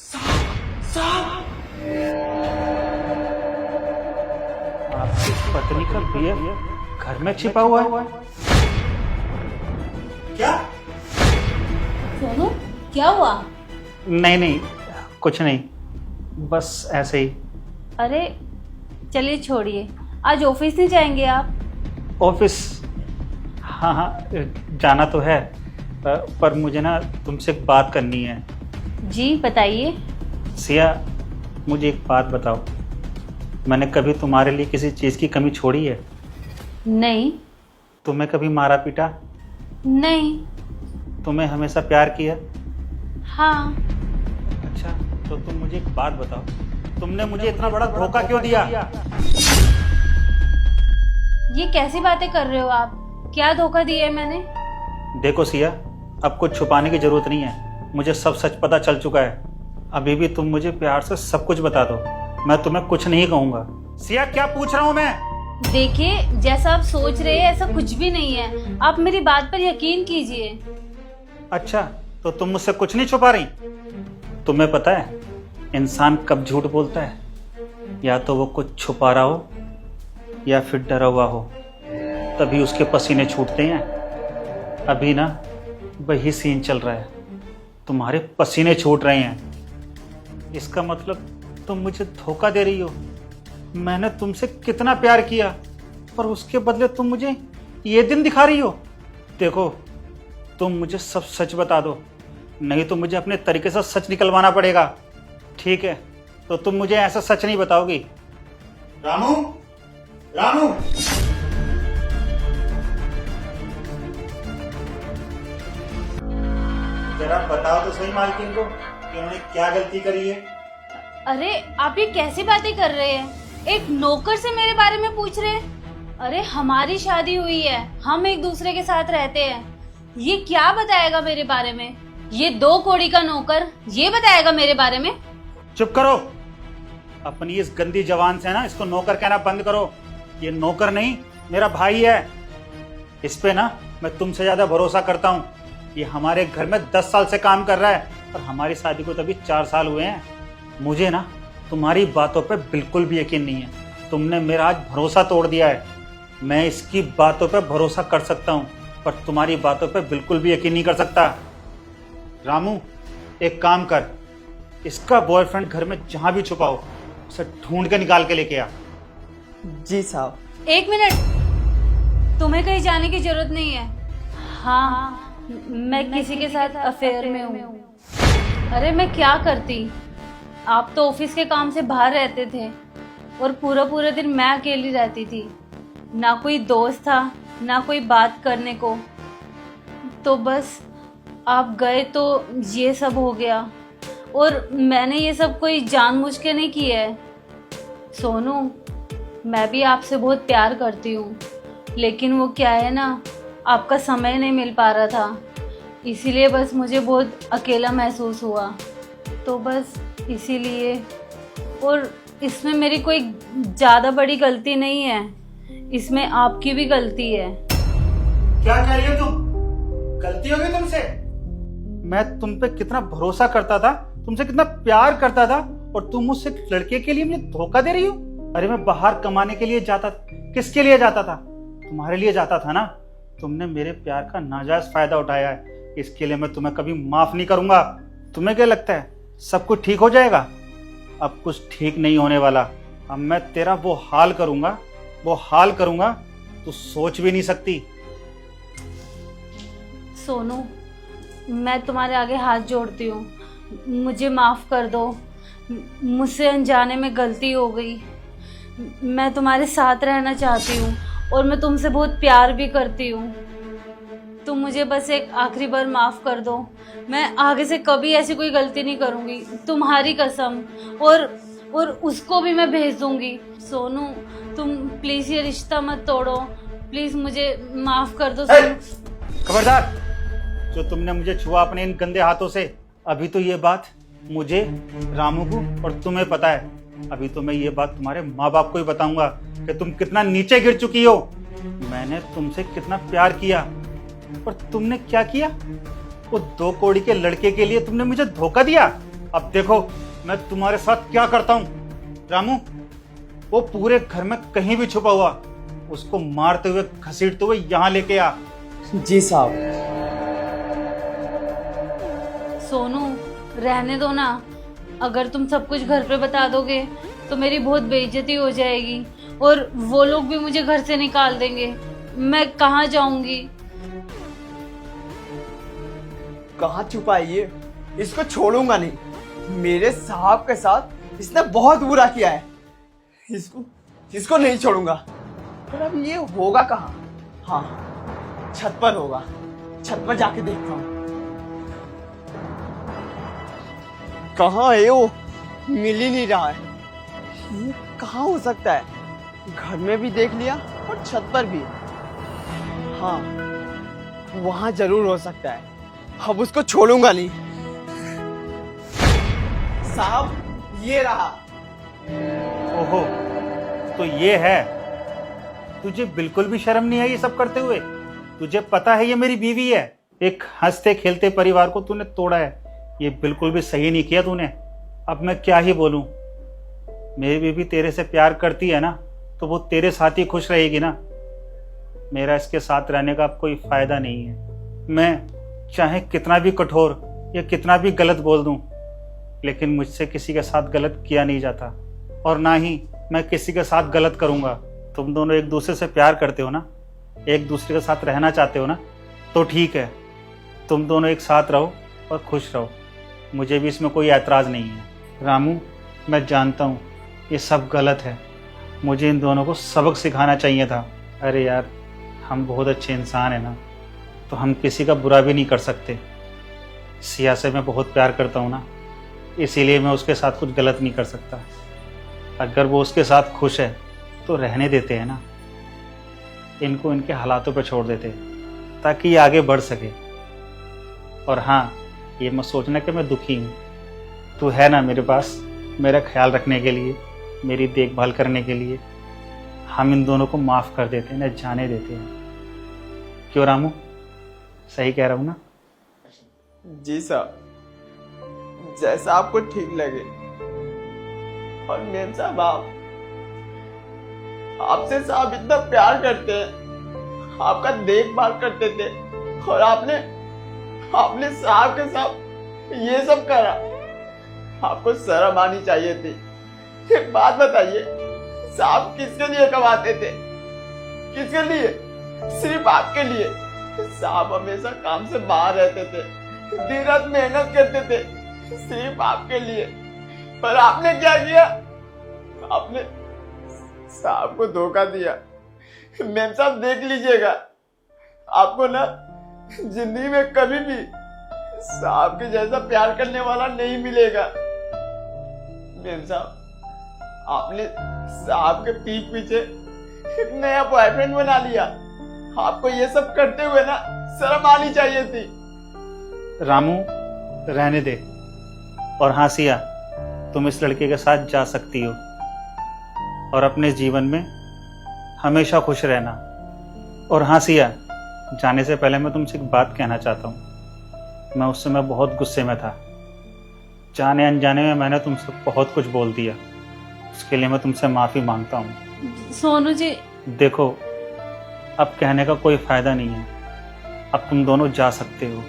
सांप। आपकी पत्नी का बियर घर में छिपा हुआ है? क्या? सोनू, क्या हुआ? नहीं नहीं, कुछ नहीं, बस ऐसे ही। अरे चलिए छोड़िए, आज ऑफिस नहीं जाएंगे आप? ऑफिस? हाँ हाँ, जाना तो है, पर मुझे ना तुमसे एक बात करनी है। जी बताइए। सिया, मुझे एक बात बताओ, मैंने कभी तुम्हारे लिए किसी चीज़ की कमी छोड़ी है? नहीं। तुम्हें कभी मारा पीटा? नहीं। तुम्हें हमेशा प्यार किया? हाँ। अच्छा, तो तुम मुझे एक बात बताओ, तुमने मुझे इतना बड़ा धोखा क्यों दिया? ये कैसी बातें कर रहे हो आप? क्या धोखा दिया है मैंने? देखो सिया, अब कुछ छुपाने की जरूरत नहीं है, मुझे सब सच पता चल चुका है। अभी भी तुम मुझे प्यार से सब कुछ बता दो, मैं तुम्हें कुछ नहीं कहूंगा। सिया, क्या पूछ रहा हूं मैं? देखिए, जैसा आप सोच रहे हैं ऐसा कुछ भी नहीं है, आप मेरी बात पर यकीन कीजिए। अच्छा, तो तुम मुझसे कुछ नहीं छुपा रही? तुम्हें पता है इंसान कब झूठ बोलता है? या तो वो कुछ छुपा रहा हो या फिर डरा हुआ हो, तभी उसके पसीने छूटते हैं। अभी ना वही सीन चल रहा है, तुम्हारे पसीने छूट रहे हैं। इसका मतलब तुम मुझे धोखा दे रही हो। मैंने तुमसे कितना प्यार किया, पर उसके बदले तुम मुझे ये दिन दिखा रही हो। देखो, तुम मुझे सब सच बता दो, नहीं तो मुझे अपने तरीके से सच निकलवाना पड़ेगा। ठीक है, तो तुम मुझे ऐसा सच नहीं बताओगी? रामू, रामू, जरा बताओ तो सही मालकिन को कि उन्होंने क्या गलती करी है। अरे आप ये कैसी बातें कर रहे हैं? एक नौकर से मेरे बारे में पूछ रहे हैं? अरे हमारी शादी हुई है, हम एक दूसरे के साथ रहते हैं, ये क्या बताएगा मेरे बारे में? ये 2 कौड़ी का नौकर ये बताएगा मेरे बारे में? चुप करो, अपनी इस गंदी जबान से ना इसको नौकर कहना बंद करो। ये नौकर नहीं, मेरा भाई है। इस पे ना मैं तुमसे ज्यादा भरोसा करता हूँ। ये हमारे घर में 10 साल से काम कर रहा है, और हमारी शादी को तभी 4 साल हुए हैं। मुझे ना तुम्हारी बातों पे बिल्कुल भी यकीन नहीं है। तुमने मेरा आज भरोसा तोड़ दिया है। मैं इसकी बातों पे भरोसा कर सकता हूँ, पर तुम्हारी बातों पे बिल्कुल भी यकीन नहीं कर सकता। रामू, एक काम कर, इसका बॉयफ्रेंड घर में जहां भी छुपा हो उसे ढूंढ के निकाल के लेके आ। जी साहब। 1 मिनट, तुम्हें कहीं जाने की जरूरत नहीं है। हाँ, मैं किसी के साथ अफेयर में हूँ। अरे मैं क्या करती, आप तो ऑफिस के काम से बाहर रहते थे और पूरा पूरा दिन मैं अकेली रहती थी, ना कोई दोस्त था ना कोई बात करने को। तो बस आप गए तो ये सब हो गया, और मैंने ये सब कोई जानबूझ के नहीं किया है। सोनू, मैं भी आपसे बहुत प्यार करती हूँ, लेकिन वो क्या है ना, आपका समय नहीं मिल पा रहा था, इसीलिए बस मुझे बहुत अकेला महसूस हुआ, तो बस इसीलिए। और इसमें मेरी कोई ज़्यादा बड़ी गलती नहीं है, इसमें आपकी भी गलती है। क्या कह रही हो तुम? गलती होगी तुमसे? मैं तुम पे कितना भरोसा करता था, तुमसे कितना प्यार करता था, और तुम मुझसे एक लड़के के लिए मुझे धोखा दे रही हो। अरे मैं बाहर कमाने के लिए जाता था, किसके लिए जाता था? तुम्हारे लिए जाता था ना। तुमने मेरे प्यार का नाजायज फायदा उठाया है, इसके लिए मैं तुम्हें कभी माफ नहीं करूंगा। तुम्हें क्या लगता है सब कुछ ठीक हो जाएगा? अब कुछ ठीक नहीं होने वाला। अब मैं तेरा वो हाल करूंगा तू सोच भी नहीं सकती। सोनू, मैं तुम्हारे आगे हाथ जोड़ती हूँ, मुझे माफ़ कर दो, मुझसे अनजाने में गलती हो गई। मैं तुम्हारे साथ रहना चाहती हूँ और मैं तुमसे बहुत प्यार भी करती हूँ। तुम मुझे बस एक आखिरी बार माफ़ कर दो, मैं आगे से कभी ऐसी कोई गलती नहीं करूँगी, तुम्हारी कसम। और उसको भी मैं भेज दूँगी। सोनू, तुम प्लीज़ ये रिश्ता मत तोड़ो, प्लीज़ मुझे माफ़ कर दो। सोनू, खबरदार, जो तुमने मुझे छुआ अपने इन गंदे हाथों से, अभी तो ये बात मुझे, रामू को और तुम्हें पता है। अभी तो मैं ये बात तुम्हारे माँ बाप को ही बताऊंगा कि तुम कितना नीचे गिर चुकी हो। मैंने तुमसे कितना प्यार किया, पर तुमने क्या किया? वो 2 कौड़ी के लड़के के लिए तुमने मुझे धोखा दिया। अब देखो मैं तुम्हारे साथ क्या करता हूँ। रामू, वो पूरे घर में कहीं भी छुपा हुआ, उसको मारते हुए घसीटते हुए यहाँ लेके आ। जी साहब। सोनू, रहने दो ना। अगर तुम सब कुछ घर पे बता दोगे तो मेरी बहुत बेइज्जती हो जाएगी और वो लोग भी मुझे घर से निकाल देंगे। मैं कहाँ जाऊंगी? कहाँ छुपा है ये? इसको छोड़ूंगा नहीं। मेरे साहब के साथ इसने बहुत बुरा किया है। इसको नहीं छोड़ूंगा। पर अब ये होगा कहाँ? हाँ, छत पर होगा। छत पर जाके देखता हूँ। कहाँ है वो? मिल ही नहीं रहा है। ये कहाँ हो सकता है? घर में भी देख लिया और छत पर भी। हाँ, वहां जरूर हो सकता है। अब उसको छोड़ूंगा नहीं। साहब, ये रहा। ओहो, तो ये है। तुझे बिल्कुल भी शर्म नहीं आई ये सब करते हुए? तुझे पता है ये मेरी बीवी है। एक हंसते खेलते परिवार को तूने तोड़ा है। ये बिल्कुल भी सही नहीं किया तूने। अब मैं क्या ही बोलूं। मेरी बीवी तेरे से प्यार करती है ना, तो वो तेरे साथ ही खुश रहेगी ना। मेरा इसके साथ रहने का अब कोई फायदा नहीं है। मैं चाहे कितना भी कठोर या कितना भी गलत बोल दूं, लेकिन मुझसे किसी के साथ गलत किया नहीं जाता और ना ही मैं किसी के साथ गलत करूंगा। तुम दोनों एक दूसरे से प्यार करते हो ना, एक दूसरे के साथ रहना चाहते हो ना, तो ठीक है, तुम दोनों एक साथ रहो और खुश रहो। मुझे भी इसमें कोई ऐतराज़ नहीं है। रामू, मैं जानता हूँ ये सब गलत है। मुझे इन दोनों को सबक सिखाना चाहिए था। अरे यार, हम बहुत अच्छे इंसान हैं ना, तो हम किसी का बुरा भी नहीं कर सकते। सिया से मैं बहुत प्यार करता हूँ ना, इसीलिए मैं उसके साथ कुछ गलत नहीं कर सकता। अगर वो उसके साथ खुश है तो रहने देते हैं ना, इनको इनके हालातों पर छोड़ देते हैं ताकि ये आगे बढ़ सके। और हाँ, ये मत सोचना कि मैं दुखी हूँ। तू है ना मेरे पास, मेरा ख्याल रखने के लिए, मेरी देखभाल करने के लिए। हम इन दोनों को माफ़ कर देते हैं ना, जाने देते हैं। क्यों रामू, सही कह रहा हूँ ना? जी साहब, जैसा आपको ठीक लगे। और मेम साहब, आपसे साहब इतना प्यार करते हैं, आपका देखभाल करते थे, और आपने साहब के साथ ये सब करा। आपको शर्म आनी चाहिए थी। एक बात बताइए, साहब किसके लिए कमाते थे? किसके लिए? सिर्फ आपके लिए। साहब हमेशा काम से बाहर रहते थे, दिन रात मेहनत करते थे, सिर्फ आपके लिए। पर आपने क्या किया? आपने साहब को धोखा दिया। मैम साहब, देख लीजिएगा, आपको ना जिंदगी में कभी भी साहब के जैसा प्यार करने वाला नहीं मिलेगा। मैम साहब, आपने साहब के पीठ पीछे एक नया बॉयफ्रेंड बना लिया। आपको ये सब करते हुए ना शर्म आनी चाहिए थी। रामू, रहने दे। और हाँ सिया, तुम इस लड़के के साथ जा सकती हो और अपने जीवन में हमेशा खुश रहना। और हाँ सिया, जाने से पहले मैं तुमसे एक बात कहना चाहता हूँ। मैं उस समय बहुत गुस्से में था। जाने अनजाने में मैंने तुमसे बहुत कुछ बोल दिया। उसके लिए मैं तुमसे माफ़ी मांगता हूँ। सोनू जी, देखो, अब कहने का कोई फ़ायदा नहीं है। अब तुम दोनों जा सकते हो।